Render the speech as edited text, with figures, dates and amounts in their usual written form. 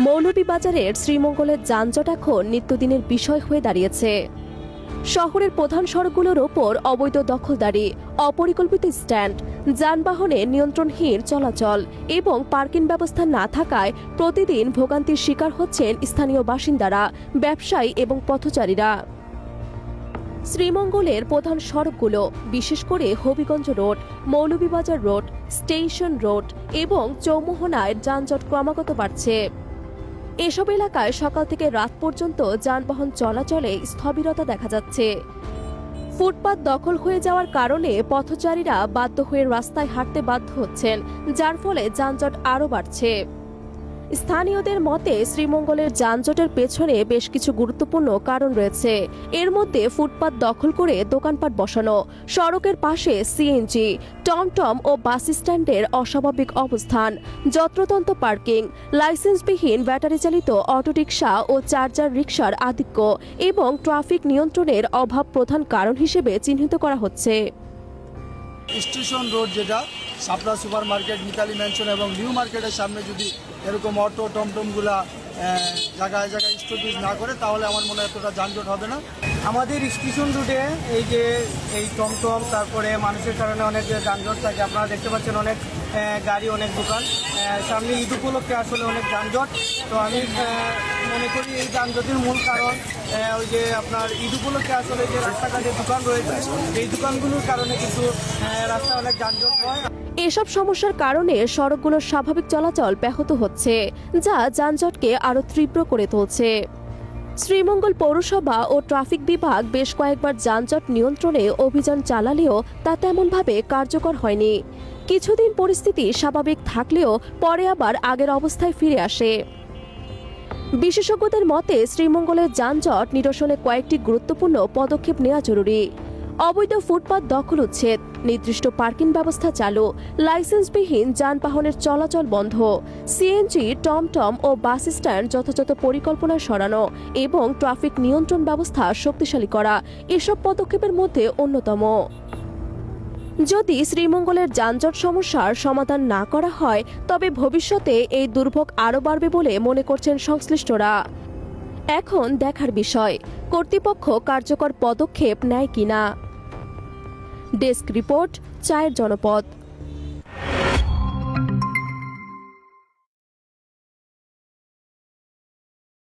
মৌলভীবাজারের শ্রীমঙ্গলের যানজট এখন নিত্যদিনের বিষয় হয়ে দাঁড়িয়েছে। শহরের প্রধান সড়কগুলোর ওপর অবৈধ দখলদারি, অপরিকল্পিত স্ট্যান্ড, যানবাহনে নিয়ন্ত্রণহীন চলাচল এবং পার্কিং ব্যবস্থা না থাকায় প্রতিদিন ভোগান্তির শিকার হচ্ছেন স্থানীয় বাসিন্দারা, ব্যবসায়ী এবং পথচারীরা। শ্রীমঙ্গলের প্রধান সড়কগুলো, বিশেষ করে Habiganj road, Moulvibazar road, station road এবং চৌমোহনায় যানজট ক্রমাগত বাড়ছে। এসব এলাকায় সকাল থেকে রাত পর্যন্ত যানবাহন চলাচলে স্থবিরতা দেখা যাচ্ছে। ফুটপাত দখল হয়ে যাওয়ার কারণে পথচারীরা বাধ্য হয়ে রাস্তায় হাঁটতে বাধ্য হচ্ছেন, যার ফলে যানজট আরও বাড়ছে। স্থানীয়দের মতে শ্রীমঙ্গলের যানজটের পেছনে বেশ কিছু গুরুত্বপূর্ণ কারণ রয়েছে। এর মধ্যে ফুটপাত দখল করে দোকানপাট বসানো, সড়কের পাশে সিএনজি, টমটম ও বাস স্ট্যান্ডের অস্বাভাবিক অবস্থান, যত্রতন্ত্র পার্কিং, লাইসেন্সবিহীন ব্যাটারি চালিত অটোরিকশা ও চার্জার রিকশার আধিক্য এবং ট্রাফিক নিয়ন্ত্রণের অভাব প্রধান কারণ হিসেবে চিহ্নিত করা হচ্ছে। স্টেশন রোড, যেটা শাপলা সুপার মার্কেট, মিতালি ম্যানশন এবং নিউ মার্কেটের সামনে যদি এরকম অটো টমটমগুলা জায়গায় জায়গায় স্টপেজ না করে, তাহলে আমার মনে হয় এতটা যানজট হবে না। আমাদের স্টেশন রুটে এই যে এই টমটম, তারপরে মানুষের কারণে অনেক যানজট থাকে। আপনারা দেখতে পাচ্ছেন অনেক গাড়ি, অনেক দোকান। সামনে ঈদ উপলক্ষে আসলে অনেক যানজট। তো আমি মনে করি এই যানজটের মূল কারণ ওই যে আপনার ঈদ উপলক্ষে আসলে যে রাস্তাঘাটে দোকান রয়েছে, এই দোকানগুলোর কারণে কিন্তু রাস্তায় অনেক যানজট হয়। এসব সমস্যার কারণে সড়কগুলোর স্বাভাবিক চলাচল ব্যাহত হচ্ছে, যা যানজটকে আরও তীব্র করে তুলছে। শ্রীমঙ্গল পৌরসভা ও ট্রাফিক বিভাগ বেশ কয়েকবার যানজট নিয়ন্ত্রণে অভিযান চালালেও তা তেমনভাবে কার্যকর হয়নি। কিছুদিন পরিস্থিতি স্বাভাবিক থাকলেও পরে আবার আগের অবস্থায় ফিরে আসে। বিশেষজ্ঞদের মতে শ্রীমঙ্গলের যানজট নিরসনে কয়েকটি গুরুত্বপূর্ণ পদক্ষেপ নেওয়া জরুরি। অবৈধ ফুটপাত দখল উচ্ছেদ, নির্দিষ্ট পার্কিং ব্যবস্থা চালু, লাইসেন্সবিহীন যানবাহনের চলাচল বন্ধ, সিএনজি, টমটম ও বাস স্ট্যান্ড যথাযথ পরিকল্পনায় সরানো এবং ট্রাফিক নিয়ন্ত্রণ ব্যবস্থা শক্তিশালী করা এসব পদক্ষেপের মধ্যে অন্যতম। যদি শ্রীমঙ্গলের যানজট সমস্যার সমাধান না করা হয়, তবে ভবিষ্যতে এই দুর্ভোগ আরও বাড়বে বলে মনে করছেন সংশ্লিষ্টরা। এখন দেখার বিষয় কর্তৃপক্ষ কার্যকর পদক্ষেপ নেয় কিনা। ডেস্ক রিপোর্ট, চায়ের জনপদ।